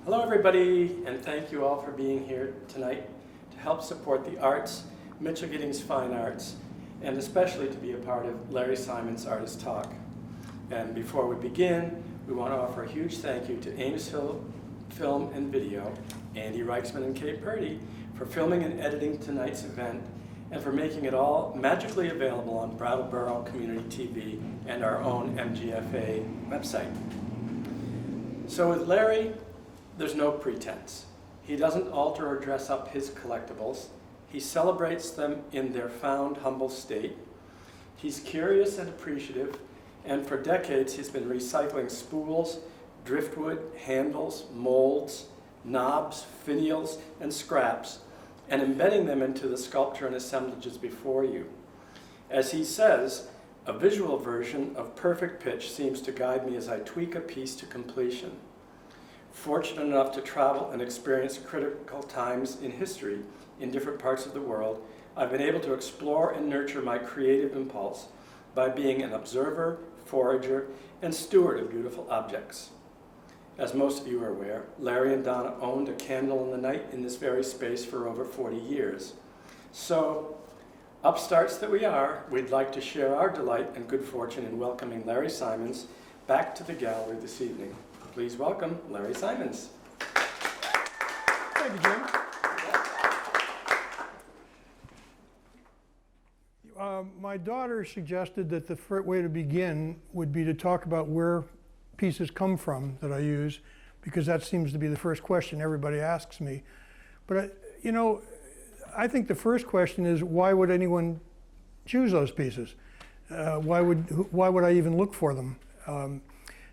Hello everybody, and thank you all for being here tonight to help support the arts, Mitchell Giddings Fine Arts, and especially to be a part of Larry Simon's Artist Talk. And before we begin, we want to offer a huge thank you to Ames Hill Film and Video, Andy Reichsman and Kate Purdy, for filming and editing tonight's event, and for making it all magically available on Brattleboro Community TV and our own MGFA website. So with Larry, there's no pretense. He doesn't alter or dress up his collectibles. He celebrates them in their found, humble state. He's curious and appreciative, and for decades he's been recycling spools, driftwood, handles, molds, knobs, finials, and scraps, and embedding them into the sculpture and assemblages before you. As he says, a visual version of perfect pitch seems to guide me as I tweak a piece to completion. Fortunate enough to travel and experience critical times in history in different parts of the world, I've been able to explore and nurture my creative impulse by being an observer, forager, and steward of beautiful objects. As most of you are aware, Larry and Donna owned a candle in the night in this very space for over 40 years. So, upstarts that we are, we'd like to share our delight and good fortune in welcoming Larry Simons back to the gallery this evening. Please welcome Larry Simons. Thank you, Jim. My daughter suggested that the way to begin would be to talk about where pieces come from that I use, because that seems to be the first question everybody asks me. But I think the first question is, why would anyone choose those pieces? Why would I even look for them?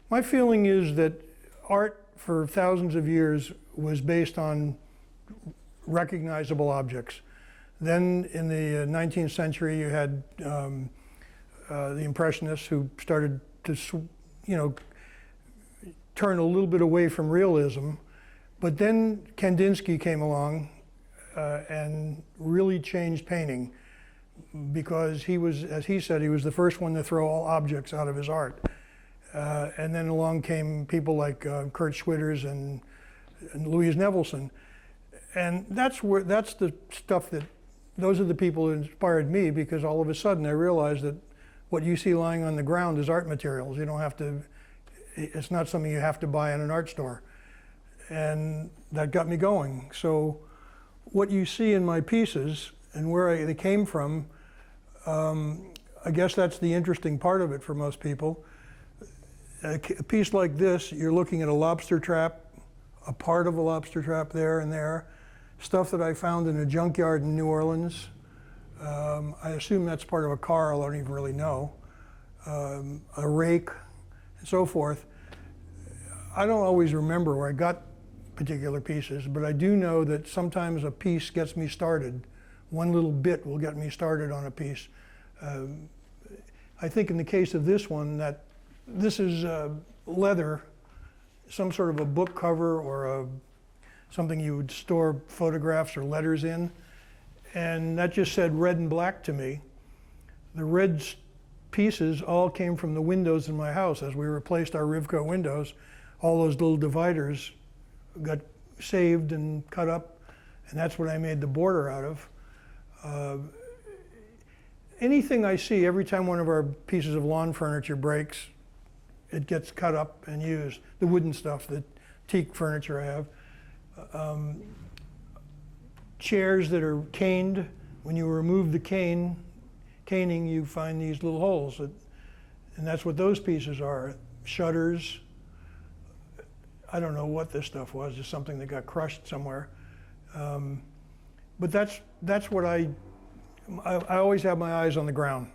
My feeling is that art for thousands of years was based on recognizable objects. Then in the 19th century you had the Impressionists who started to turn a little bit away from realism, but then Kandinsky came along and really changed painting, because he was, as he said, he was the first one to throw all objects out of his art. And then along came people like Kurt Schwitters and Louise Nevelson. And that's the stuff those are the people who inspired me, because all of a sudden I realized that what you see lying on the ground is art materials. You don't have to, it's not something you have to buy in an art store. And that got me going. So what you see in my pieces and where they came from, I guess that's the interesting part of it for most people. A piece like this, you're looking at a lobster trap, a part of a lobster trap there and there, stuff that I found in a junkyard in New Orleans. I assume that's part of a car, I don't even really know. A rake, and so forth. I don't always remember where I got particular pieces, but I do know that sometimes a piece gets me started. One little bit will get me started on a piece. I think in the case of this one, that this is leather, some sort of a book cover or something you would store photographs or letters in, and that just said red and black to me. The red pieces all came from the windows in my house. As we replaced our Rivco windows, all those little dividers got saved and cut up, and that's what I made the border out of. Anything I see, every time one of our pieces of lawn furniture breaks, it gets cut up and used. The wooden stuff, the teak furniture I have. Chairs that are caned, when you remove the caning, you find these little holes. And that's what those pieces are. Shutters. I don't know what this stuff was, just something that got crushed somewhere. But that's what I always have my eyes on the ground.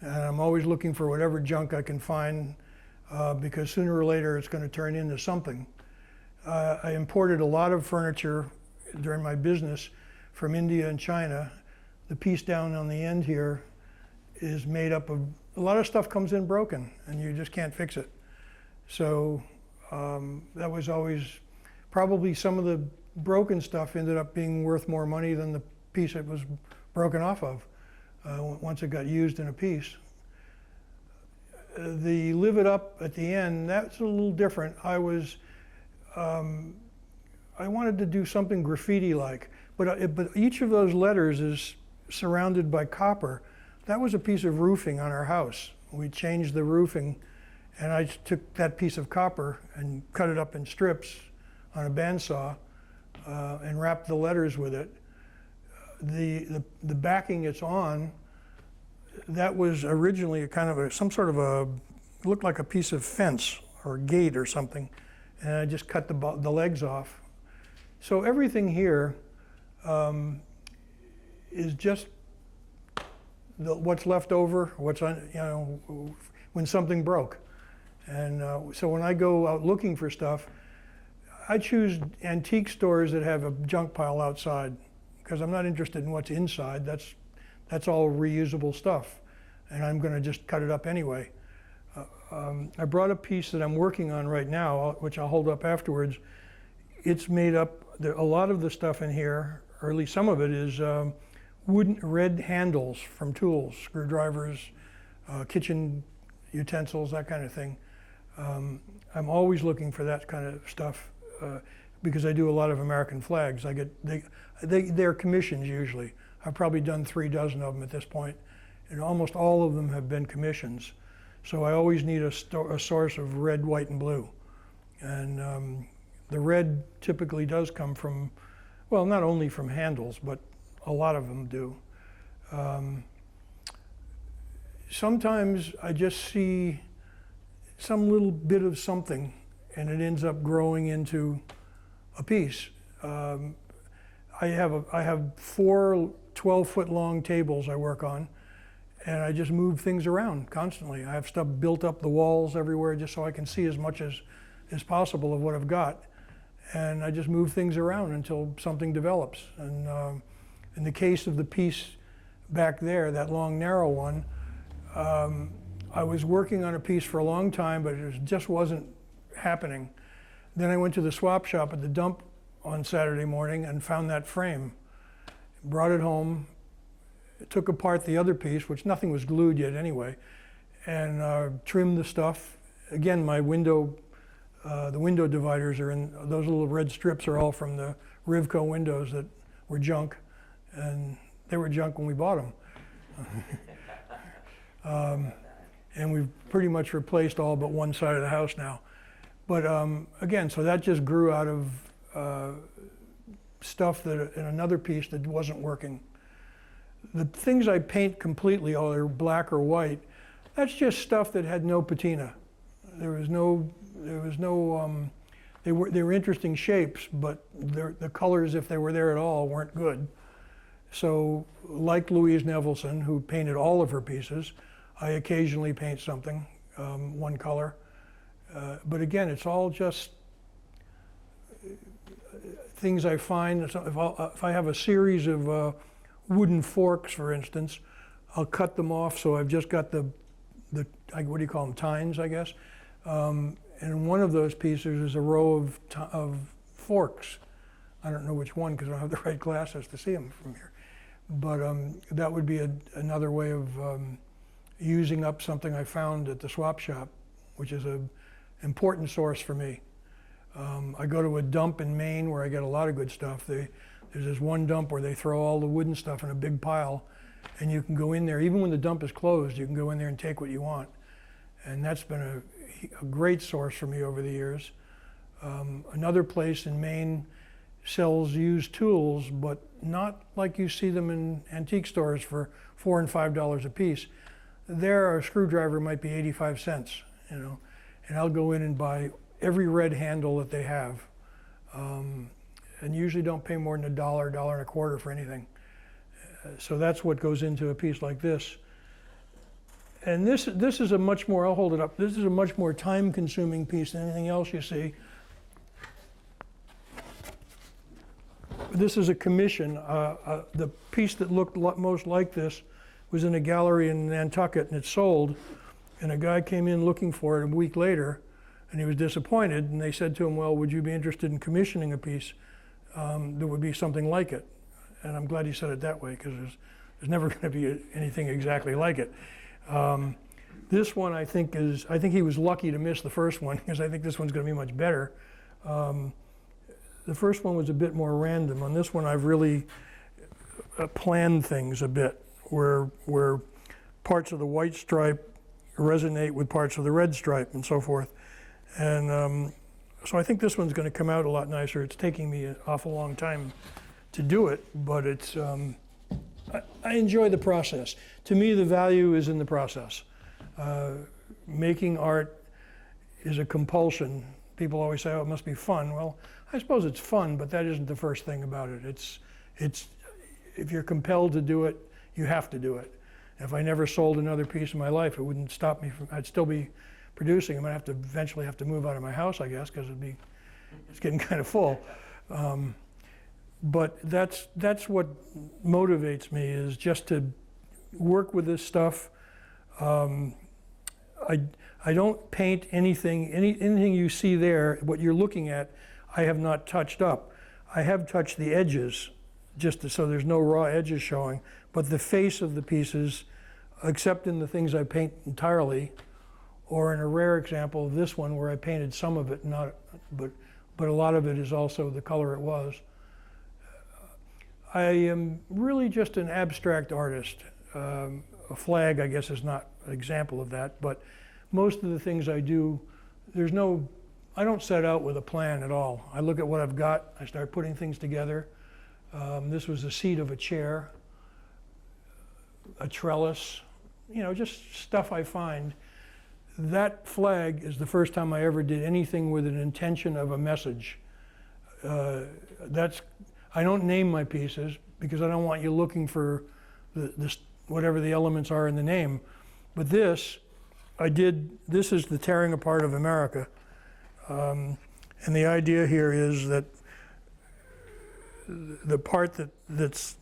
And I'm always looking for whatever junk I can find, because sooner or later it's going to turn into something. I imported a lot of furniture during my business from India and China. The piece down on the end here is made up of, a lot of stuff comes in broken and you just can't fix it. So that was always, probably some of the broken stuff ended up being worth more money than the piece it was broken off of once it got used in a piece. The live it up at the end, that's a little different. I was I wanted to do something graffiti-like, but each of those letters is surrounded by copper. That was a piece of roofing on our house. We changed the roofing, and I took that piece of copper and cut it up in strips on a bandsaw and wrapped the letters with it. The backing it's on, that was originally a kind of some sort of a, looked like a piece of fence or gate or something, and I just cut the legs off. So everything here is just what's left over, when something broke. And so when I go out looking for stuff, I choose antique stores that have a junk pile outside, because I'm not interested in what's inside. That's all reusable stuff, and I'm going to just cut it up anyway. I brought a piece that I'm working on right now, which I'll hold up afterwards. It's made up, a lot of the stuff in here, or at least some of it, is wooden red handles from tools, screwdrivers, kitchen utensils, that kind of thing. I'm always looking for that kind of stuff because I do a lot of American flags. They're commissions usually. I've probably done 3 dozen of them at this point, and almost all of them have been commissions. So I always need a source of red, white, and blue. And the red typically does come from, well, not only from handles, but a lot of them do. Sometimes I just see some little bit of something and it ends up growing into a piece. I have 4 12-foot long tables I work on, and I just move things around constantly. I have stuff built up the walls everywhere just so I can see as much as possible of what I've got. And I just move things around until something develops. And in the case of the piece back there, that long, narrow one, I was working on a piece for a long time, but it just wasn't happening. Then I went to the swap shop at the dump on Saturday morning and found that frame. Brought it home, took apart the other piece, which nothing was glued yet anyway, and trimmed the stuff. Again, my window, the window dividers are in, those little red strips are all from the Rivco windows that were junk, and they were junk when we bought them. And we've pretty much replaced all but one side of the house now. But again, so that just grew out of stuff that in another piece that wasn't working. The things I paint completely, either black or white, that's just stuff that had no patina. They were interesting shapes, but the colors, if they were there at all, weren't good. So, like Louise Nevelson, who painted all of her pieces, I occasionally paint something, one color. But again, it's all just things I find. If I have a series of wooden forks, for instance, I'll cut them off so I've just got the what do you call them, tines, I guess. And in one of those pieces is a row of forks. I don't know which one because I don't have the right glasses to see them from here. But that would be another way of using up something I found at the swap shop, which is an important source for me. I go to a dump in Maine where I get a lot of good stuff. There's this one dump where they throw all the wooden stuff in a big pile, and you can go in there, even when the dump is closed, you can go in there and take what you want. And that's been a great source for me over the years. Another place in Maine sells used tools, but not like you see them in antique stores for $4 and $5 a piece. There, a screwdriver might be 85 cents, and I'll go in and buy every red handle that they have, and usually don't pay more than $1, $1.25 for anything. So that's what goes into a piece like this. And this is a much more, I'll hold it up, this is a much more time-consuming piece than anything else you see. This is a commission. The piece that looked most like this was in a gallery in Nantucket, and it sold. And a guy came in looking for it a week later, and he was disappointed. And they said to him, well, would you be interested in commissioning a piece that would be something like it? And I'm glad he said it that way, because there's never going to be anything exactly like it. This one, I think he was lucky to miss the first one, because I think this one's going to be much better. The first one was a bit more random. On this one, I've really planned things a bit, where parts of the white stripe resonate with parts of the red stripe and so forth. And so I think this one's going to come out a lot nicer. It's taking me an awful long time to do it, but it's I enjoy the process. To me, the value is in the process. Making art is a compulsion. People always say, oh, it must be fun. Well, I suppose it's fun, but that isn't the first thing about it. It's if you're compelled to do it, you have to do it. If I never sold another piece in my life, it wouldn't stop me from, I'd still be producing. I'm gonna eventually have to move out of my house, I guess, because it's getting kind of full. But that's what motivates me, is just to work with this stuff. I don't paint anything you see there, what you're looking at, I have not touched up. I have touched the edges, so there's no raw edges showing, but the face of the pieces, except in the things I paint entirely, or in a rare example of this one where I painted some of it, but a lot of it is also the color it was. I am really just an abstract artist. A flag, I guess, is not an example of that, but most of the things I do, I don't set out with a plan at all. I look at what I've got, I start putting things together. This was the seat of a chair, a trellis, just stuff I find. That flag is the first time I ever did anything with an intention of a message. I don't name my pieces because I don't want you looking for whatever the elements are in the name. But this is the tearing apart of America. And the idea here is that the part that's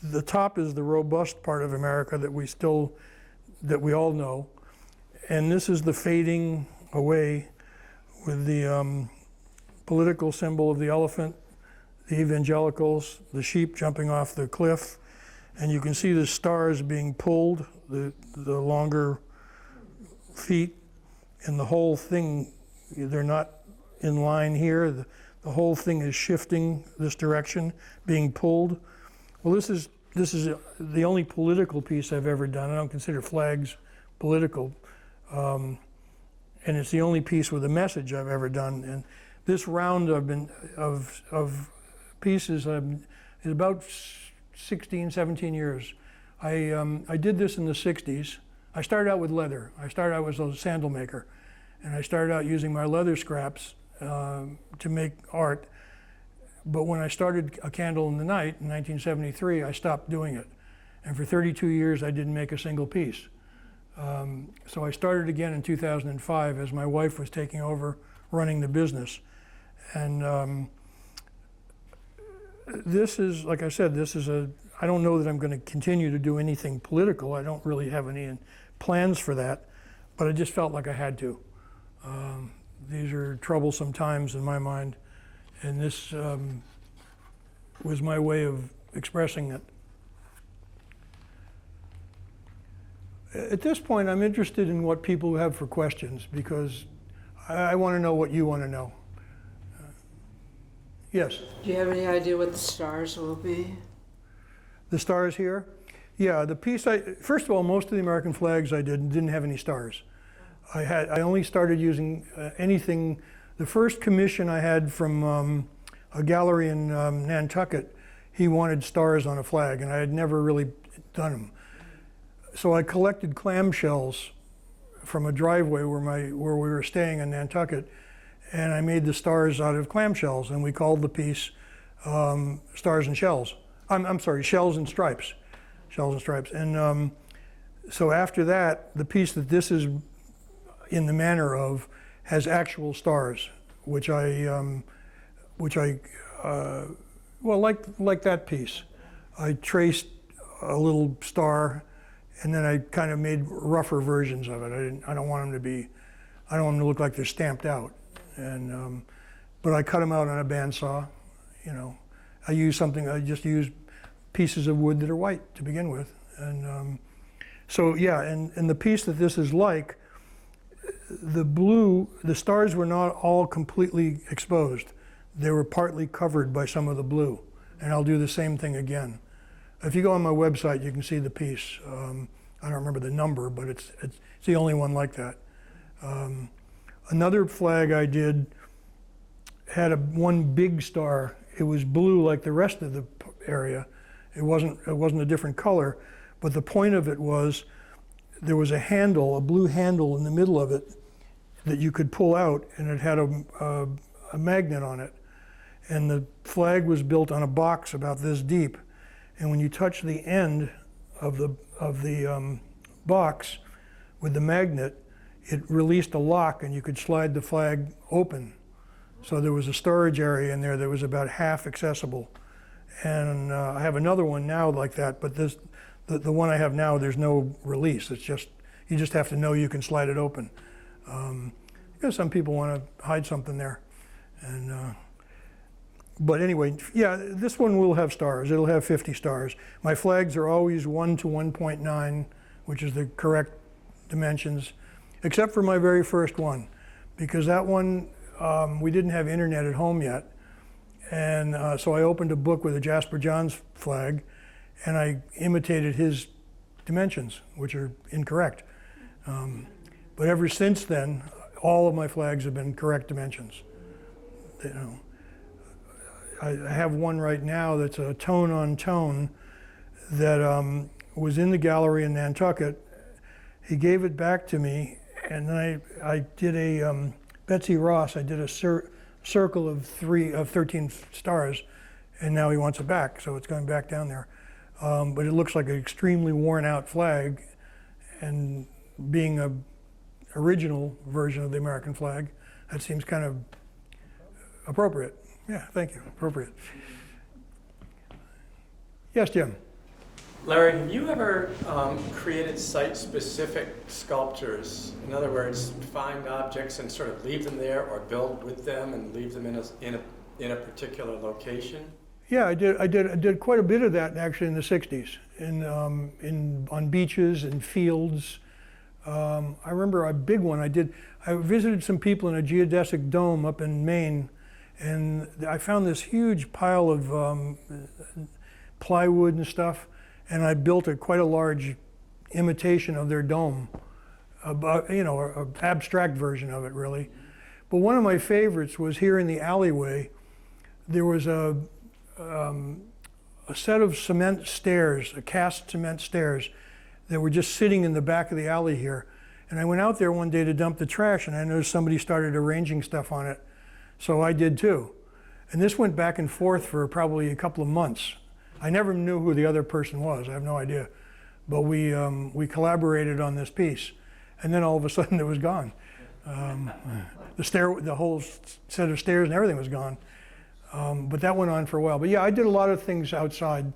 the top is the robust part of America that we all know. And this is the fading away with the political symbol of the elephant, the evangelicals, the sheep jumping off the cliff. And you can see the stars being pulled, the longer feet, and the whole thing, they're not in line here. The whole thing is shifting this direction, being pulled. Well, this is the only political piece I've ever done. I don't consider flags political. And it's the only piece with a message I've ever done. And this round of pieces is about 16, 17 years. I did this in the 60s. I started out with leather. I started out as a sandal maker. And I started out using my leather scraps to make art. But when I started A Candle in the Night in 1973, I stopped doing it. And for 32 years, I didn't make a single piece. So I started again in 2005 as my wife was taking over running the business. And this is, like I said, I don't know that I'm going to continue to do anything political. I don't really have any plans for that, but I just felt like I had to. These are troublesome times in my mind, and this was my way of expressing it. At this point, I'm interested in what people have for questions, because I want to know what you want to know. Yes? Do you have any idea what the stars will be? The stars here? Yeah, the piece first of all, most of the American flags I didn't have any stars. I only started using anything. The first commission I had from a gallery in Nantucket, he wanted stars on a flag, and I had never really done them. So I collected clamshells from a driveway where we were staying in Nantucket, and I made the stars out of clamshells, and we called the piece Stars and Shells. I'm sorry, Shells and Stripes. Shells and Stripes. And so after that, the piece that this is in the manner of has actual stars, which I like that piece. I traced a little star, and then I kind of made rougher versions of it. I don't want them to look like they're stamped out. And but I cut them out on a bandsaw. I just use pieces of wood that are white to begin with. And so yeah, and the piece that this is like, the stars were not all completely exposed. they were partly covered by some of the blue. And I'll do the same thing again. If you go on my website, you can see the piece. I don't remember the number, but it's the only one like that. Another flag I did had one big star. It was blue like the rest of the area. It wasn't a different color, but the point of it was there was a handle, a blue handle in the middle of it that you could pull out, and it had a magnet on it. And the flag was built on a box about this deep. And when you touch the end of the box with the magnet, it released a lock and you could slide the flag open. So there was a storage area in there that was about half accessible. And I have another one now like that, but the one I have now, there's no release. It's just, you just have to know you can slide it open. Because some people want to hide something there. And but anyway, yeah, this one will have stars. It'll have 50 stars. My flags are always 1 to 1.9, which is the correct dimensions, except for my very first one, because that one, we didn't have internet at home yet. And so I opened a book with a Jasper Johns flag, and I imitated his dimensions, which are incorrect. But ever since then, all of my flags have been correct dimensions. You know, I have one right now that's a tone on tone that was in the gallery in Nantucket. He gave it back to me, and then I did a Betsy Ross. I did a circle of 13 stars, and now he wants it back, so it's going back down there. But it looks like an extremely worn out flag, and being an original version of the American flag, that seems kind of appropriate. Yeah, thank you, appropriate. Yes, Jim? Larry, have you ever created site-specific sculptures? In other words, find objects and sort of leave them there, or build with them and leave them in a particular location? Yeah, I did quite a bit of that actually in the 60s, on beaches and fields. I remember a big one I visited some people in a geodesic dome up in Maine, and I found this huge pile of plywood and stuff, and I built quite a large imitation of their dome, an abstract version of it really. But one of my favorites was here in the alleyway. There was a set of cement stairs, cast cement stairs, that were just sitting in the back of the alley here. And I went out there one day to dump the trash, and I noticed somebody started arranging stuff on it. So I did too. And this went back and forth for probably a couple of months. I never knew who the other person was. I have no idea. But we collaborated on this piece. And then all of a sudden it was gone. The whole set of stairs and everything was gone. But that went on for a while. But yeah, I did a lot of things outside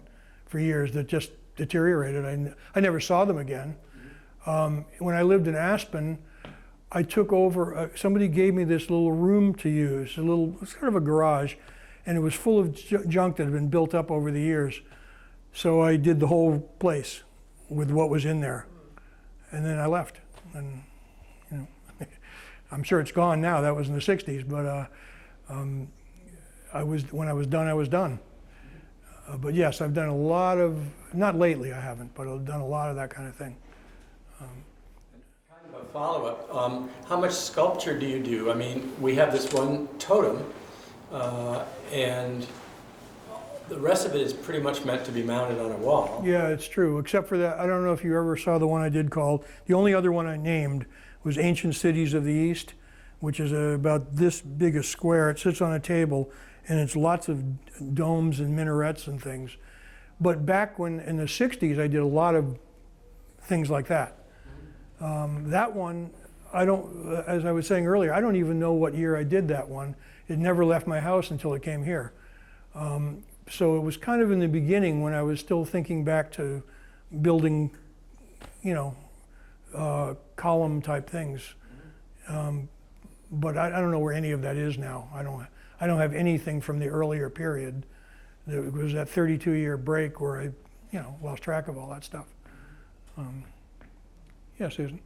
for years that just deteriorated. I never saw them again. When I lived in Aspen, I took over, somebody gave me this little room to use, it's kind of a garage, and it was full of junk that had been built up over the years. So I did the whole place with what was in there. And then I left. And, I'm sure it's gone now. That was in the 60s, but when I was done, I was done. But yes, I've done a lot of, not lately I haven't, but I've done a lot of that kind of thing. Kind of a follow-up, how much sculpture do you do? I mean, we have this one totem, and the rest of it is pretty much meant to be mounted on a wall. Yeah, it's true, except for that, I don't know if you ever saw the one I did called, the only other one I named was Ancient Cities of the East, which is about this big a square. It sits on a table, and it's lots of domes and minarets and things. But back when, in the 60s, I did a lot of things like that. That one, as I was saying earlier, I don't even know what year I did that one. It never left my house until it came here. So it was kind of in the beginning when I was still thinking back to building, column type things. But I don't know where any of that is now. I don't have anything from the earlier period. There was that 32-year break where I, lost track of all that stuff. Yeah, Susan.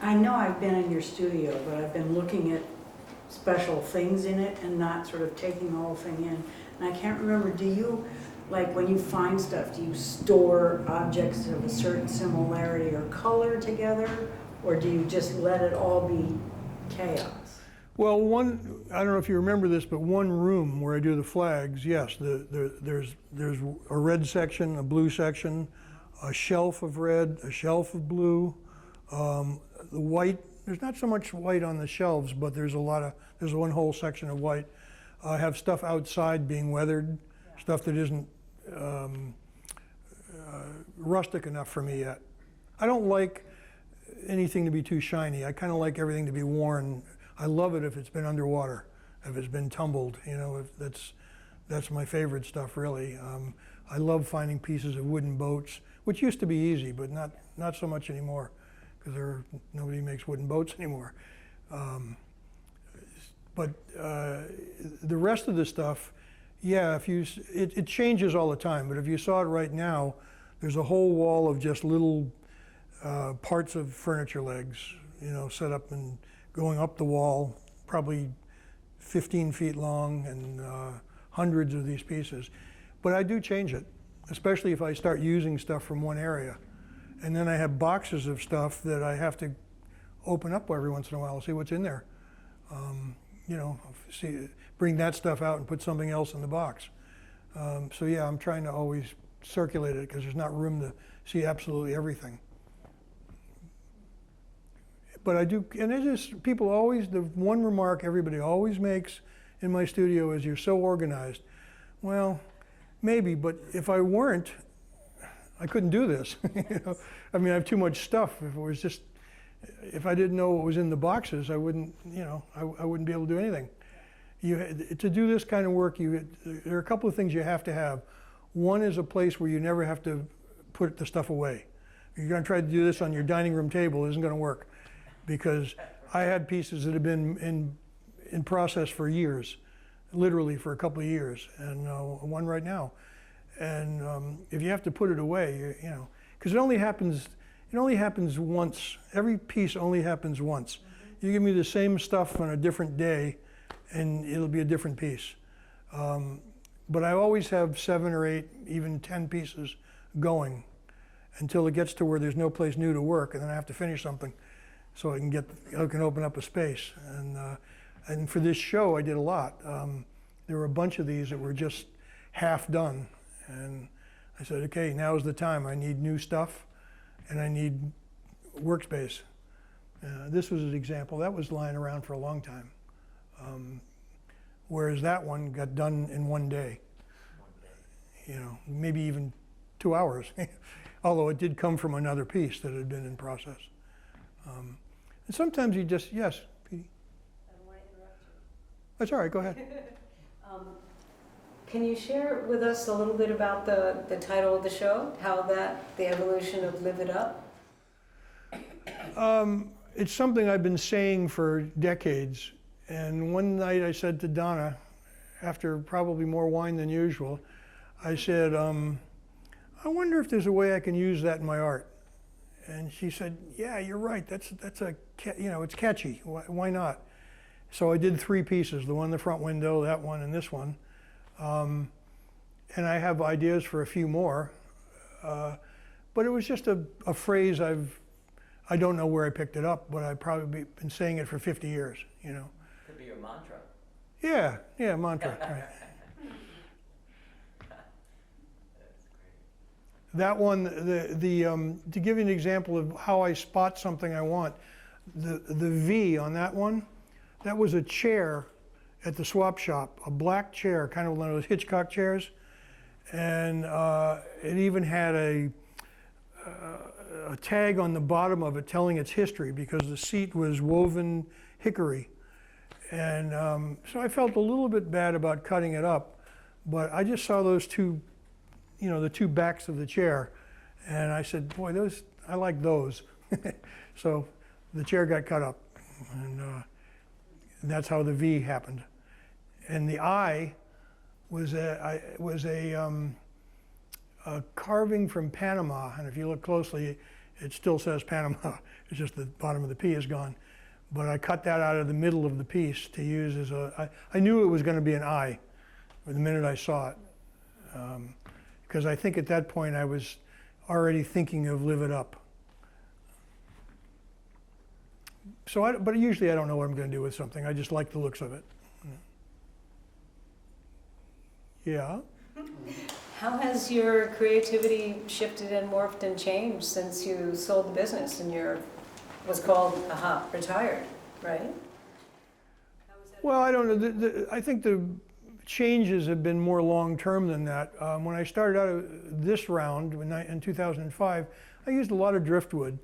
I know I've been in your studio, but I've been looking at special things in it and not sort of taking the whole thing in. And I can't remember, do you, like when you find stuff, do you store objects of a certain similarity or color together? Or do you just let it all be chaos? Well, I don't know if you remember this, but one room where I do the flags, yes, there's a red section, a blue section, a shelf of red, a shelf of blue. The white, there's not so much white on the shelves, but there's one whole section of white. I have stuff outside being weathered, stuff that isn't rustic enough for me yet. I don't like anything to be too shiny. I kind of like everything to be worn. I love it if it's been underwater, if it's been tumbled, you know, that's my favorite stuff really. I love finding pieces of wooden boats, which used to be easy, but not so much anymore, because nobody makes wooden boats anymore. But the rest of the stuff, yeah, it changes all the time, but if you saw it right now, there's a whole wall of just little parts of furniture legs, you know, set up and going up the wall, probably 15 feet long, and hundreds of these pieces. But I do change it, especially if I start using stuff from one area. And then I have boxes of stuff that I have to open up every once in a while to see what's in there. You know, bring that stuff out and put something else in the box. So yeah, I'm trying to always circulate it because there's not room to see absolutely everything. But I do, and it is, people always, the one remark everybody always makes in my studio is, you're so organized. Well, maybe, but if I weren't, I couldn't do this. You know? I mean, I have too much stuff. If I didn't know what was in the boxes, I wouldn't, you know, I wouldn't be able to do anything. To do this kind of work, there are a couple of things you have to have. One is a place where you never have to put the stuff away. If you're going to try to do this on your dining room table, it isn't going to work. Because I had pieces that have been in process for years, literally for a couple of years, and one right now. And if you have to put it away, you know, because it only happens once. Every piece only happens once. You give me the same stuff on a different day, and it'll be a different piece. But I always have 7 or 8, even 10 pieces going until it gets to where there's no place new to work, and then I have to finish something. So I can open up a space. And for this show, I did a lot. There were a bunch of these that were just half done. And I said, okay, now's the time. I need new stuff, and I need workspace. This was an example. That was lying around for a long time. Whereas that one got done in one day. You know, maybe even 2 hours. Although it did come from another piece that had been in process. And sometimes you just, yes, Petey? I don't want to interrupt you. That's all right, go ahead. Can you share with us a little bit about the title of the show, the evolution of Live It Up? It's something I've been saying for decades. And one night I said to Donna, after probably more wine than usual, I said, I wonder if there's a way I can use that in my art. And she said, yeah, you're right. It's catchy. Why not? So I did 3 pieces, the one in the front window, that one, and this one. And I have ideas for a few more. But it was just a phrase I don't know where I picked it up, but I've probably been saying it for 50 years, you know. Could be your mantra. Yeah, mantra, right. That one, to give you an example of how I spot something I want, the V on that one, that was a chair at the swap shop, a black chair, kind of one of those Hitchcock chairs, and it even had a tag on the bottom of it telling its history because the seat was woven hickory. And so I felt a little bit bad about cutting it up, but I just saw those two, you know, the 2 backs of the chair, and I said, boy, I like those. So the chair got cut up, and that's how the V happened. And the I was a carving from Panama, and if you look closely, it still says Panama. It's just the bottom of the P is gone. but I cut that out of the middle of the piece to use as I knew it was going to be an eye the minute I saw it, because I think at that point I was already thinking of Live It Up. So, but usually I don't know what I'm going to do with something. I just like the looks of it. Yeah. How has your creativity shifted and morphed and changed since you sold the business and was called, retired, right? Well, I don't know. I think the changes have been more long-term than that. When I started out this round in 2005, I used a lot of driftwood,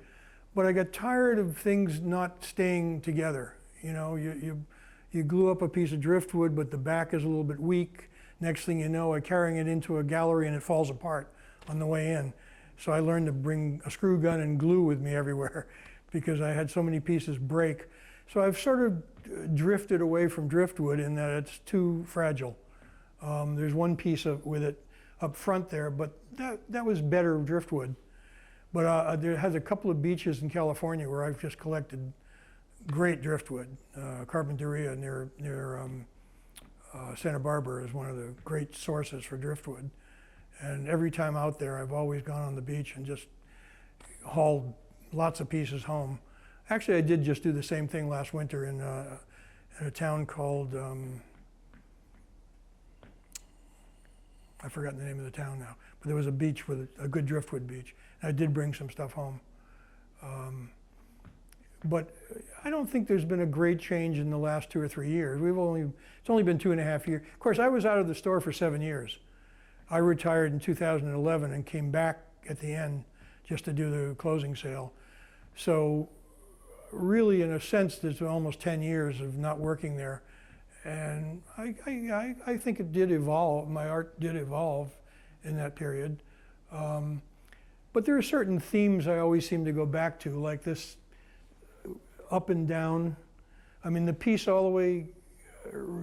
but I got tired of things not staying together. You know, you glue up a piece of driftwood, but the back is a little bit weak. Next thing you know, I'm carrying it into a gallery and it falls apart on the way in. So I learned to bring a screw gun and glue with me everywhere because I had so many pieces break. So I've sort of drifted away from driftwood in that it's too fragile. There's one piece with it up front there, but that was better driftwood. But there has a couple of beaches in California where I've just collected great driftwood. Carpinteria near Santa Barbara is one of the great sources for driftwood. And every time out there, I've always gone on the beach and just hauled lots of pieces home. Actually, I did just do the same thing last winter in a town called, I've forgotten the name of the town now, but there was a beach with a good driftwood beach. And I did bring some stuff home. But I don't think there's been a great change in the last 2 or 3 years. It's only been 2.5 years. Of course, I was out of the store for 7 years. I retired in 2011 and came back at the end just to do the closing sale. So really, in a sense, there's almost 10 years of not working there. And I think it did evolve, my art did evolve in that period. But there are certain themes I always seem to go back to, like this up and down. I mean, the piece all the way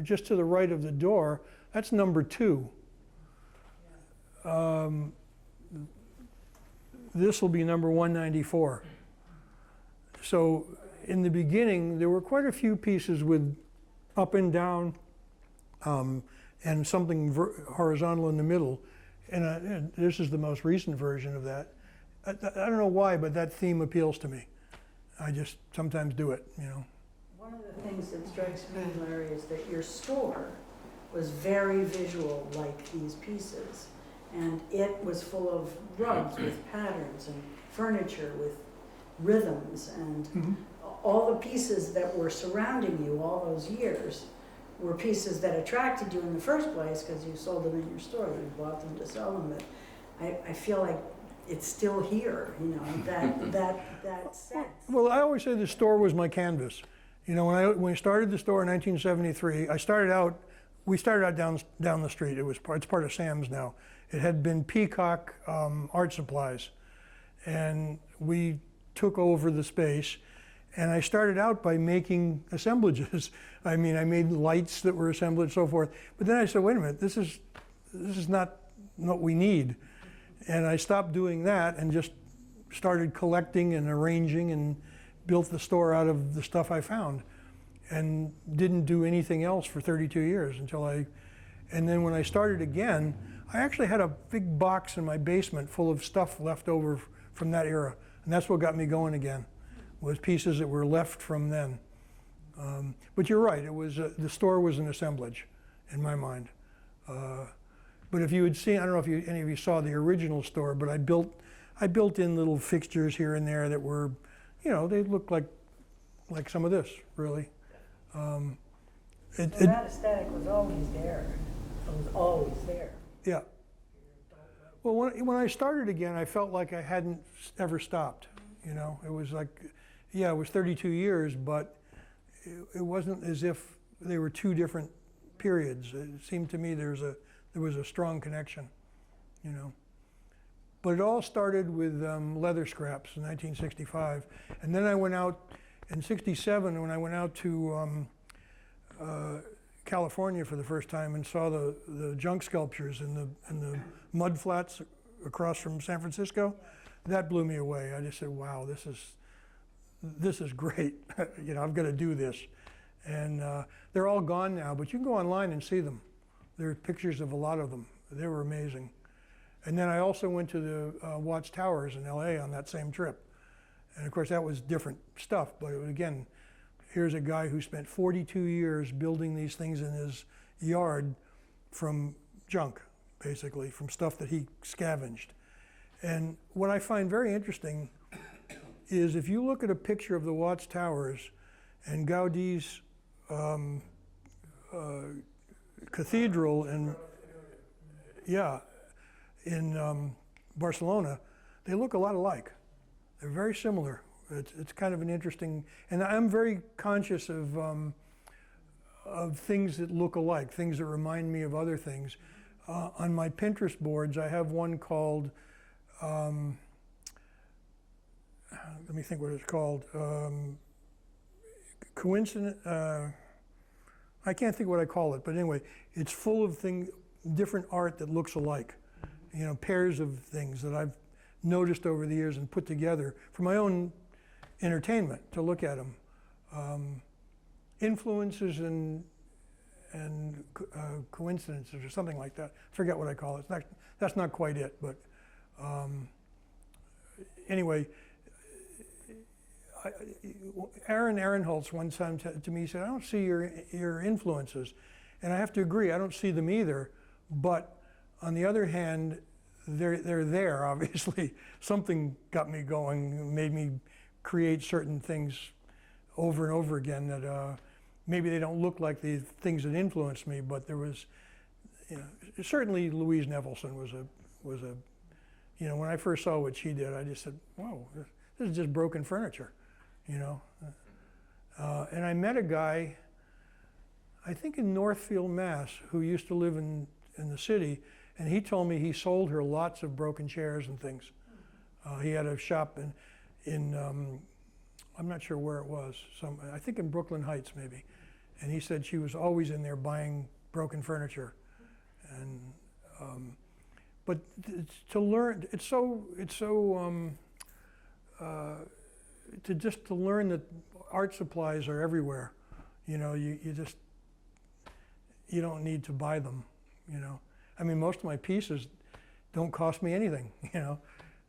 just to the right of the door, that's number 2. This will be number 194. So in the beginning, there were quite a few pieces with up and down and something horizontal in the middle. And this is the most recent version of that. I don't know why, but that theme appeals to me. I just sometimes do it, you know. One of the things that strikes me, Larry, is that your store was very visual, like these pieces. And it was full of rugs with patterns and furniture with rhythms and all the pieces that were surrounding you all those years were pieces that attracted you in the first place because you sold them in your store. You bought them to sell them. But I feel like it's still here, you know, that sense. Well, I always say the store was my canvas. You know, when I started the store in 1973, we started out down the street. It's part of Sam's now. It had been Peacock Art Supplies, and we took over the space. And I started out by making assemblages. I mean, I made lights that were assembled and so forth. But then I said, wait a minute, this is not what we need. And I stopped doing that and just started collecting and arranging and built the store out of the stuff I found and didn't do anything else for 32 years and then when I started again, I actually had a big box in my basement full of stuff left over from that era. And that's what got me going again, was pieces that were left from then. But you're right, it was the store was an assemblage in my mind. But if you had seen, I don't know if any of you saw the original store, but I built in little fixtures here and there that were, you know, they looked like some of this, really. So that aesthetic was always there. It was always there. Yeah. Well, when I started again, I felt like I hadn't ever stopped. You know, it was like, yeah, it was 32 years, but it wasn't as if they were 2 different periods. It seemed to me there was a strong connection, you know. But it all started with leather scraps in 1965. And then I went out in 67 when I went out to California for the first time and saw the junk sculptures in the mud flats across from San Francisco. That blew me away. I just said, wow, this is great. You know, I've got to do this. And they're all gone now, but you can go online and see them. There are pictures of a lot of them. They were amazing. And then I also went to the Watts Towers in LA on that same trip. And of course that was different stuff, but it was, again, here's a guy who spent 42 years building these things in his yard from junk, basically, from stuff that he scavenged. And what I find very interesting is if you look at a picture of the Watts Towers and Gaudi's cathedral in Barcelona, they look a lot alike. They're very similar. It's kind of an interesting, and I'm very conscious of things that look alike, things that remind me of other things. On my Pinterest boards, I have one called, let me think what it's called, coincident, I can't think what I call it, but anyway, it's full of different art that looks alike. You know, pairs of things that I've noticed over the years and put together for my own entertainment to look at them. Influences and coincidences or something like that. I forget what I call it. That's not quite it, but anyway, Aaron Holtz one time to me said, I don't see your influences. And I have to agree, I don't see them either, but on the other hand, they're there, obviously. Something got me going, made me create certain things over and over again that maybe they don't look like the things that influenced me, but there was, you know, certainly Louise Nevelson was a, you know, when I first saw what she did, I just said, whoa, this is just broken furniture, you know. And I met a guy, I think in Northfield, Mass, who used to live in the city, and he told me he sold her lots of broken chairs and things. He had a shop in I'm not sure where it was, I think in Brooklyn Heights maybe. And he said she was always in there buying broken furniture. And but to learn, to learn that art supplies are everywhere. You know, you don't need to buy them, you know. I mean, most of my pieces don't cost me anything, you know.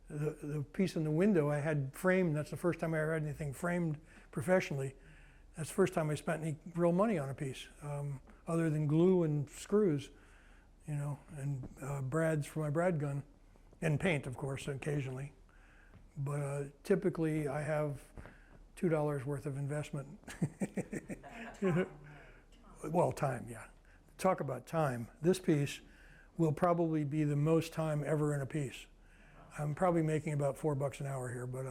The piece in the window I had framed, that's the first time I ever had anything framed professionally. That's the first time I spent any real money on a piece, other than glue and screws, you know, and brads for my brad gun, and paint, of course, occasionally. But typically I have $2 worth of investment. Well, time, yeah. Talk about time. This piece will probably be the most time ever in a piece. I'm probably making about $4 an hour here, but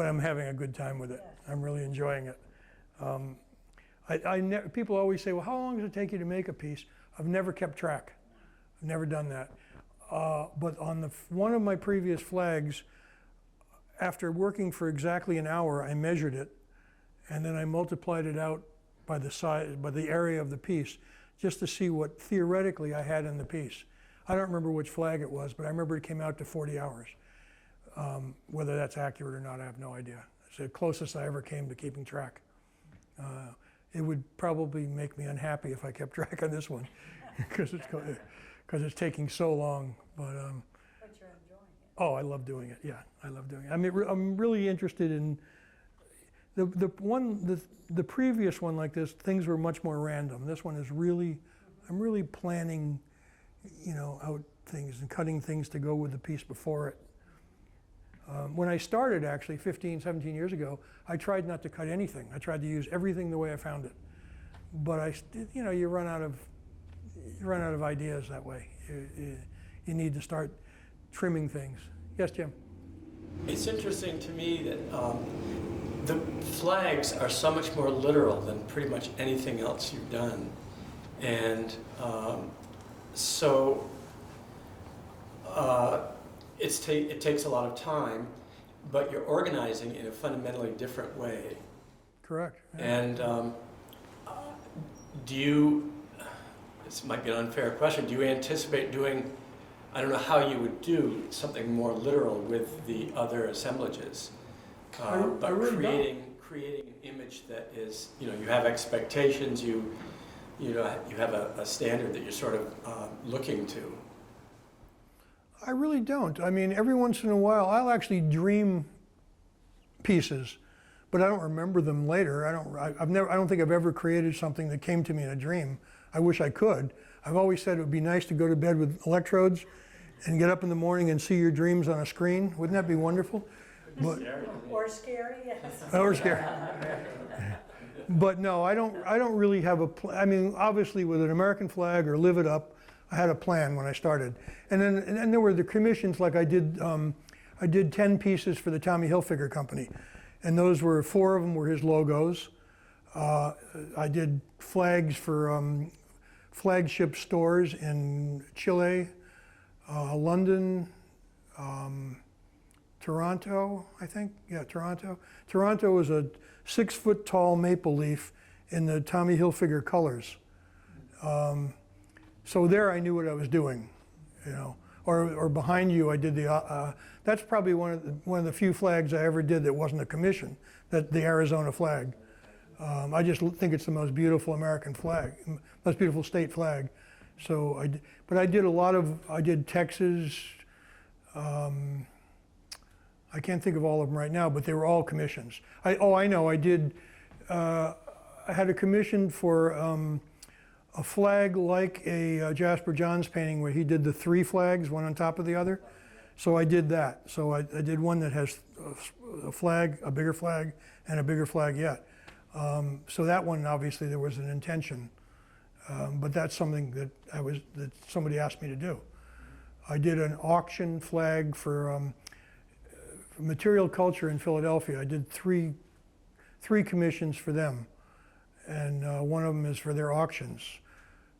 I'm having a good time with it. I'm really enjoying it. People always say, well, how long does it take you to make a piece? I've never kept track. I've never done that. But on one of my previous flags, after working for exactly an hour, I measured it, and then I multiplied it out by the size, by the area of the piece, just to see what theoretically I had in the piece. I don't remember which flag it was, but I remember it came out to 40 hours. Whether that's accurate or not, I have no idea. It's the closest I ever came to keeping track. It would probably make me unhappy if I kept track on this one, because it's taking so long. But you're enjoying it. Oh, I love doing it. Yeah, I love doing it. I mean, I'm really interested in the previous one like this. Things were much more random. This one is really, I'm really planning, you know, out things and cutting things to go with the piece before it. When I started, actually, 15, 17 years ago, I tried not to cut anything. I tried to use everything the way I found it. But you know, you run out of ideas that way. You need to start trimming things. Yes, Jim? It's interesting to me that the flags are so much more literal than pretty much anything else you've done. And so it takes a lot of time, but you're organizing in a fundamentally different way. Correct. Yeah. And this might be an unfair question, do you anticipate doing, I don't know how you would do something more literal with the other assemblages? but really creating an image that is, you have expectations, you have a standard that you're sort of looking to. I really don't. I mean, every once in a while, I'll actually dream pieces, but I don't remember them later. I don't think I've ever created something that came to me in a dream. I wish I could. I've always said it would be nice to go to bed with electrodes and get up in the morning and see your dreams on a screen. Wouldn't that be wonderful? But, Or scary, yes. or scary. But no, I don't really have a plan. I mean, obviously with an American flag or Live It Up, I had a plan when I started. And then there were the commissions, like I did 10 pieces for the Tommy Hilfiger company. And those were, 4 of them were his logos. I did flags for flagship stores in Chile, London, Toronto, I think. Yeah, Toronto. Toronto was a 6-foot-tall maple leaf in the Tommy Hilfiger colors. So there I knew what I was doing, Or behind you, I did the. That's probably one of the few flags I ever did that wasn't a commission. That the Arizona flag. I just think it's the most beautiful American flag, most beautiful state flag. So but I did a lot of. I did Texas. I can't think of all of them right now, but they were all commissions. I know. I did. I had a commission for a flag like a Jasper Johns painting where he did the 3 flags, one on top of the other. So I did that. So I did one that has a flag, a bigger flag, and a bigger flag yet. So that one, obviously, there was an intention, but that's something that somebody asked me to do. I did an auction flag for Material Culture in Philadelphia. I did three commissions for them, and one of them is for their auctions.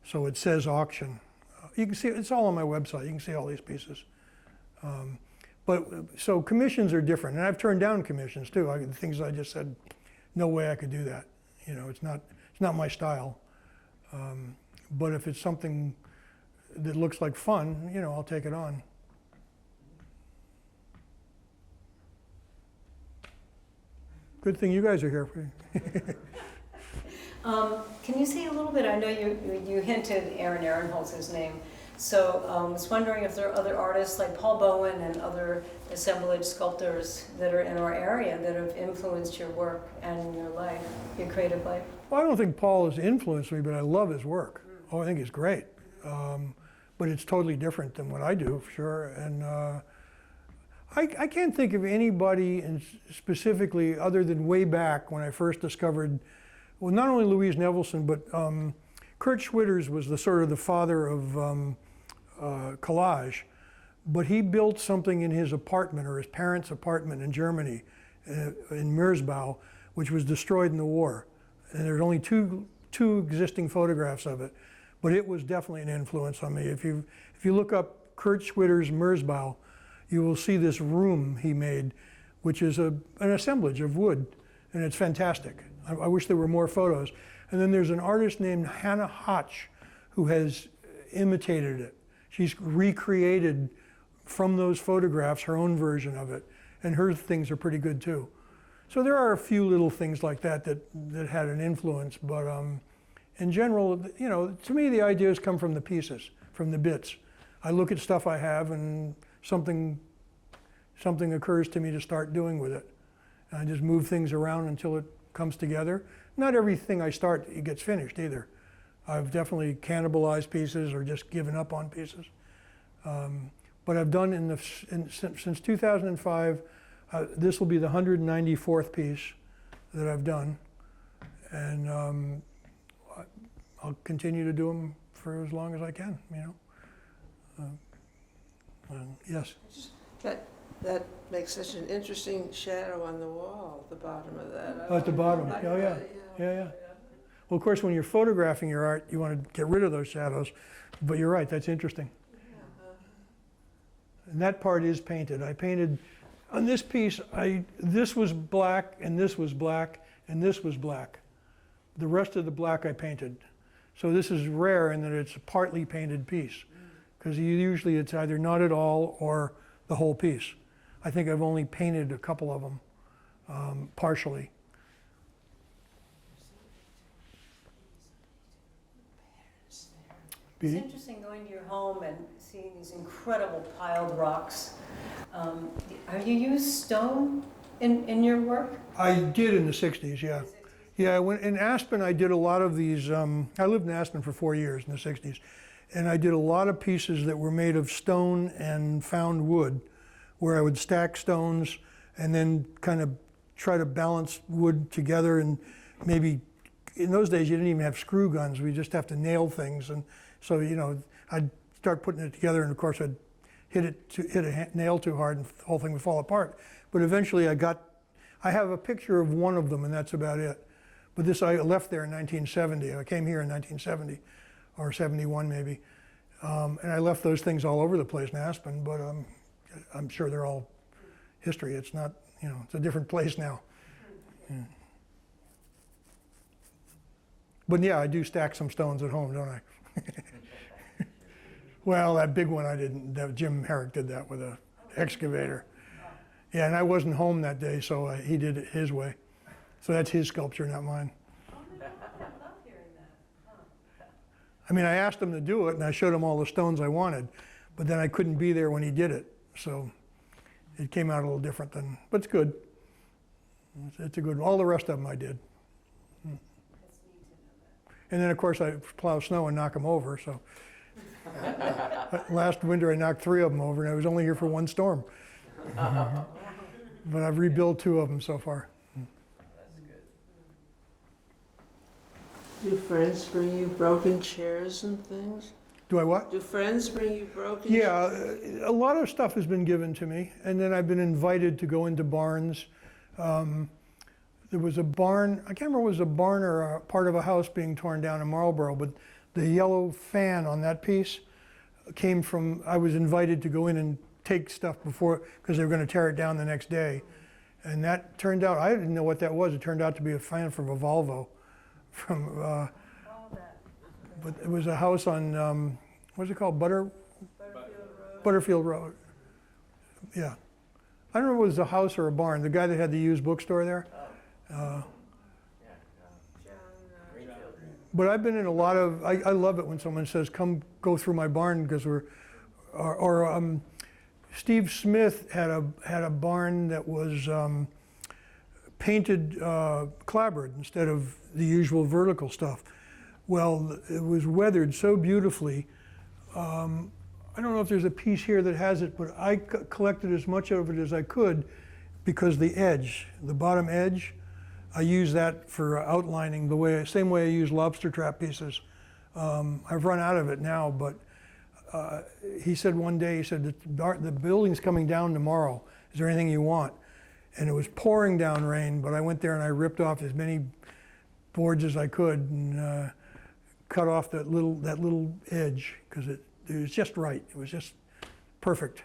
So it says auction. You can see it's all on my website. You can see all these pieces. So commissions are different, and I've turned down commissions too. Things I just said, no way I could do that. It's not my style. But if it's something that looks like fun, I'll take it on. Good thing you guys are here. Can you say a little bit, I know you hinted Aaron Ehrenholz's name, so I was wondering if there are other artists like Paul Bowen and other assemblage sculptors that are in our area that have influenced your work and your life, your creative life? Well, I don't think Paul has influenced me, but I love his work. Oh, I think he's great. But it's totally different than what I do, for sure. And I can't think of anybody specifically other than way back when I first discovered, well, not only Louise Nevelson, but Kurt Schwitters was the father of collage. But he built something in his apartment, or his parents' apartment in Germany, in Meersbau, which was destroyed in the war. And there's only two existing photographs of it. But it was definitely an influence on me. If you look up Kurt Schwitters' Meersbau, you will see this room he made, which is an assemblage of wood, and it's fantastic. I wish there were more photos. And then there's an artist named Hannah Hotch who has imitated it. She's recreated from those photographs her own version of it, and her things are pretty good too. So there are a few little things like that had an influence, but in general, to me the ideas come from the pieces, from the bits. I look at stuff I have and something occurs to me to start doing with it. And I just move things around until it comes together. Not everything I start it gets finished either. I've definitely cannibalized pieces or just given up on pieces. But I've done since 2005, this will be the 194th piece that I've done. And I'll continue to do them for as long as I can, yes. That makes such an interesting shadow on the wall at the bottom of that. Oh, at the bottom. Oh, yeah. Well, of course, when you're photographing your art, you want to get rid of those shadows. But you're right, that's interesting. And that part is painted. I painted, on this piece, this was black, and this was black, and this was black. The rest of the black I painted. So this is rare in that it's a partly painted piece, because usually it's either not at all or the whole piece. I think I've only painted a couple of them. partially. It's Beatty? interesting going to your home and seeing these incredible piled rocks. Have you used stone in your work? I did in the 60s, yeah. Yeah, in Aspen, I did a lot of these. I lived in Aspen for 4 years in the 60s, and I did a lot of pieces that were made of stone and found wood, where I would stack stones and then kind of try to balance wood together. And maybe in those days, you didn't even have screw guns. We just have to nail things. And so, you know, I'd start putting it together, and of course, I'd hit a nail too hard, and the whole thing would fall apart. But eventually, I have a picture of one of them, and that's about it. But this, I left there in 1970. I came here in 1970, or 71 maybe. And I left those things all over the place in Aspen, but I'm sure they're all history. It's not, you know, it's a different place now. Yeah. But yeah, I do stack some stones at home, don't I? Well, that big one I didn't. Jim Herrick did that with an excavator. Yeah, and I wasn't home that day, so he did it his way. So that's his sculpture, not mine. Oh, I love hearing that. Huh. I mean, I asked him to do it, and I showed him all the stones I wanted, but then I couldn't be there when he did it. So it came out a little different than, but it's good. It's a good one. All the rest of them I did. That's neat to know that. And then, of course, I plow snow and knock them over, so. Last winter, I knocked 3 of them over, and I was only here for 1 storm. But I've rebuilt 2 of them so far. Do friends bring you broken chairs and things? Do I what? Do friends bring you broken Yeah, chairs? a lot of stuff has been given to me, and then I've been invited to go into barns. There was a barn, I can't remember if it was a barn or a part of a house being torn down in Marlboro, but the yellow fan on that piece came from, I was invited to go in and take stuff before, because they were going to tear it down the next day. And that turned out, I didn't know what that was. It turned out to be a fan from a Volvo. But it was a house on, what's it called, Butterfield Road. Yeah. I don't know if it was a house or a barn. The guy that had the used bookstore there. But I've been in a lot of, I love it when someone says, come go through my barn, because Steve Smith had a barn that was painted clapboard instead of the usual vertical stuff. Well, it was weathered so beautifully. I don't know if there's a piece here that has it, but I collected as much of it as I could, because the edge, the bottom edge, I use that for outlining same way I use lobster trap pieces. I've run out of it now, but he said one day, he said, the building's coming down tomorrow. Is there anything you want? And it was pouring down rain, but I went there and I ripped off as many boards as I could and cut off that little edge, because it was just right. It was just perfect.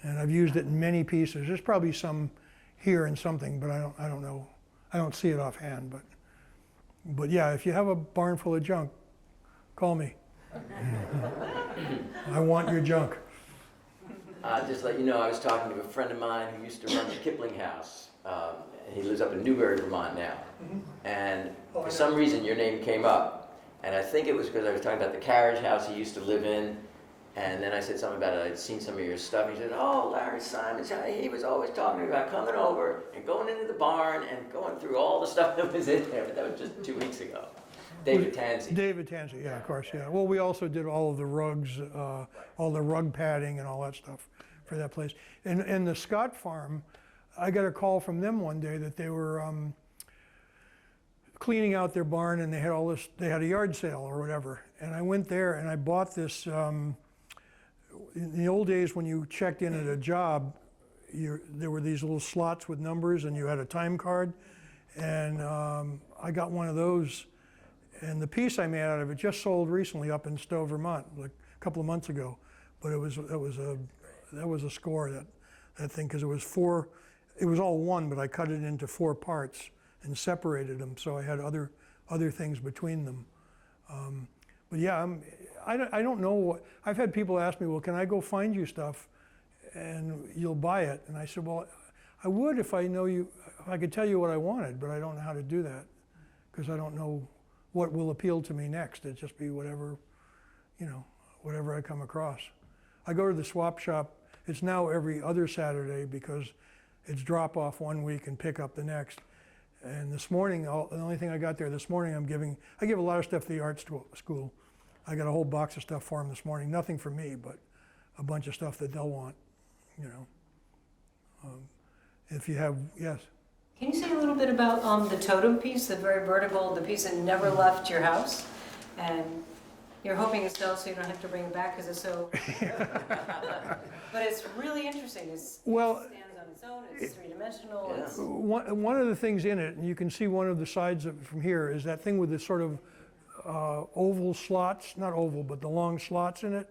And I've used it in many pieces. There's probably some here and something, but I don't know. I don't see it offhand, but yeah, if you have a barn full of junk, call me. I want your junk. Just to let you know, I was talking to a friend of mine who used to run the Kipling House. He lives up in Newbury, Vermont now. And for some reason, your name came up. And I think it was because I was talking about the carriage house he used to live in. And then I said something about it. I'd seen some of your stuff. He said, oh, Larry Simons, he was always talking about coming over and going into the barn and going through all the stuff that was in there. But that was just 2 weeks ago. David Tansey. David Tansey, yeah, of course, yeah. Well, we also did all of the rugs, all the rug padding and all that stuff for that place. And the Scott farm, I got a call from them one day that they were cleaning out their barn, and they had all this, they had a yard sale or whatever. And I went there and I bought this, in the old days when you checked in at a job, there were these little slots with numbers and you had a time card. And I got one of those. And the piece I made out of it just sold recently up in Stowe, Vermont, like a couple of months ago. But that was a score, that thing, because it was all one, but I cut it into 4 parts and separated them, so I had other things between them. But yeah, I don't know. I've had people ask me, well, can I go find you stuff and you'll buy it? And I said, well, I would if if I could tell you what I wanted, but I don't know how to do that because I don't know what will appeal to me next. It'd just be whatever, whatever I come across. I go to the swap shop. It's now every other Saturday because it's drop off one week and pick up the next. And this morning, the only thing I got there this morning, I give a lot of stuff to the art school. I got a whole box of stuff for them this morning. Nothing for me, but a bunch of stuff that they'll want, If you have, yes. Can you say a little bit about the totem piece, the very vertical, the piece that never left your house? And you're hoping it's still so you don't have to bring it back because it's so... But it's really interesting. It stands on its own, it's three-dimensional. Yeah. It's... One of the things in it, and you can see one of the sides of it from here, is that thing with the sort of oval slots, not oval, but the long slots in it.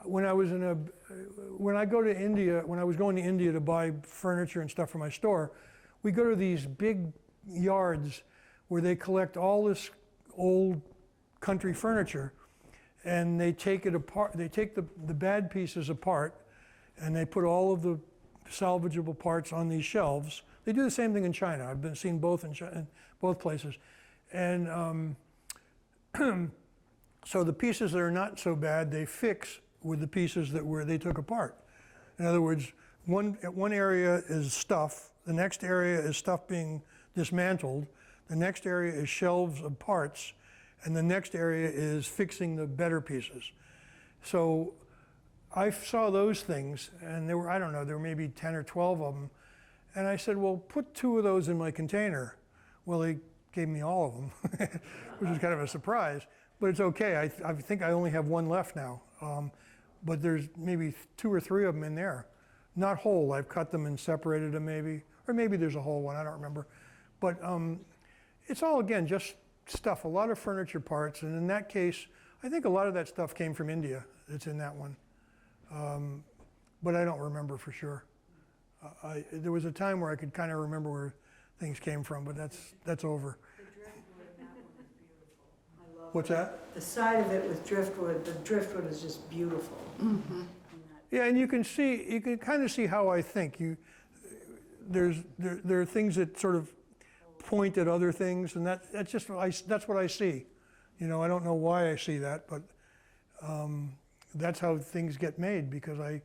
When I was going to India to buy furniture and stuff for my store, we go to these big yards where they collect all this old country furniture, and they take it apart. They take the bad pieces apart, and they put all of the salvageable parts on these shelves. They do the same thing in China. I've seen both in both places, and so the pieces that are not so bad, they fix with the pieces they took apart. In other words, one area is stuff, the next area is stuff being dismantled, the next area is shelves of parts, and the next area is fixing the better pieces. So I saw those things, and there were maybe 10 or 12 of them, and I said, well, put 2 of those in my container. Well, they gave me all of them, which was kind of a surprise, but it's okay. I think I only have 1 left now. But there's maybe 2 or 3 of them in there. Not whole, I've cut them and separated them maybe. Or maybe there's a whole one, I don't remember. But it's all, again, just stuff, a lot of furniture parts. And in that case, I think a lot of that stuff came from India. It's in that one. But I don't remember for sure. There was a time where I could kind of remember where things came from, but that's over. The driftwood in that one is beautiful. I love What's that? the side of it with driftwood. The driftwood is just beautiful. Mm-hmm. Yeah, and you can kind of see how I think. There are things that sort of point at other things, and that's what I see. I don't know why I see that, but that's how things get made, because I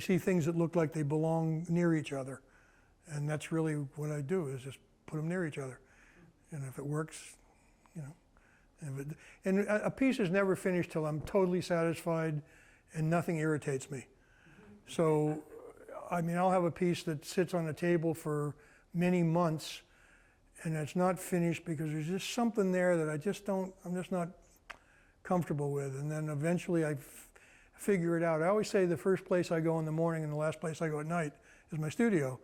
see things that look like they belong near each other, and that's really what I do, is just put them near each other, and if it works, and a piece is never finished till I'm totally satisfied and nothing irritates me. So, I'll have a piece that sits on a table for many months, and it's not finished because there's just something there that I'm just not comfortable with. And then eventually I figure it out. I always say the first place I go in the morning and the last place I go at night is my studio.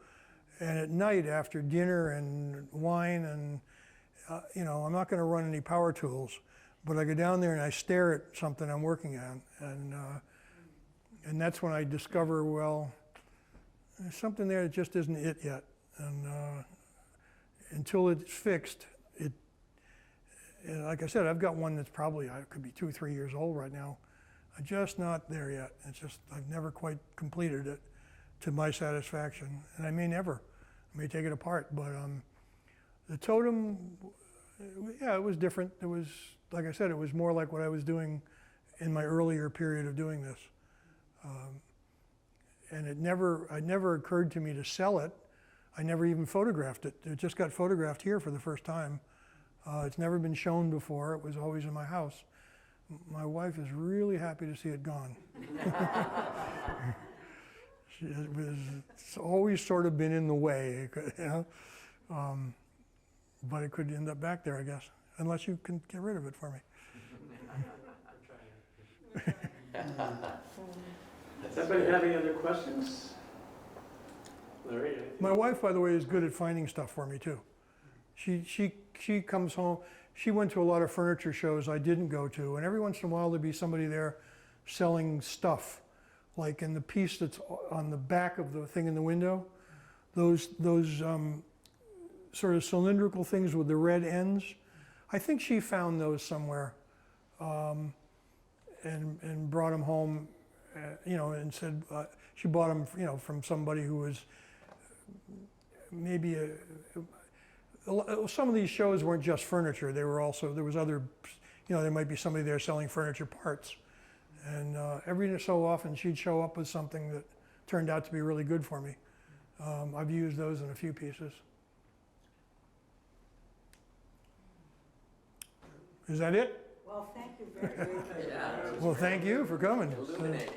And at night, after dinner and wine, and I'm not going to run any power tools, but I go down there and I stare at something I'm working on, and that's when I discover, well, there's something there that just isn't it yet. And until it's fixed, like I said, I've got one that's probably, could be 2 or 3 years old right now. I'm just not there yet. It's just, I've never quite completed it to my satisfaction. And I may never. I may take it apart, but the totem, yeah, it was different. It was, like I said, it was more like what I was doing in my earlier period of doing this. And it never occurred to me to sell it. I never even photographed it. It just got photographed here for the first time. It's never been shown before. It was always in my house. My wife is really happy to see it gone. It's always sort of been in the way, but it could end up back there, I guess, unless you can get rid of it for me. Does anybody have any other questions? Larry? My wife, by the way, is good at finding stuff for me too. She comes home. She went to a lot of furniture shows I didn't go to, and every once in a while there'd be somebody there selling stuff, like in the piece that's on the back of the thing in the window, those sort of cylindrical things with the red ends. I think she found those somewhere, and brought them home, and said she bought them, from somebody who was maybe some of these shows weren't just furniture. They were also, there was other, there might be somebody there selling furniture parts. And every so often she'd show up with something that turned out to be really good for me. I've used those in a few pieces. Is that it? Well, thank you very much. Yeah. Well, thank you for coming. Illuminating.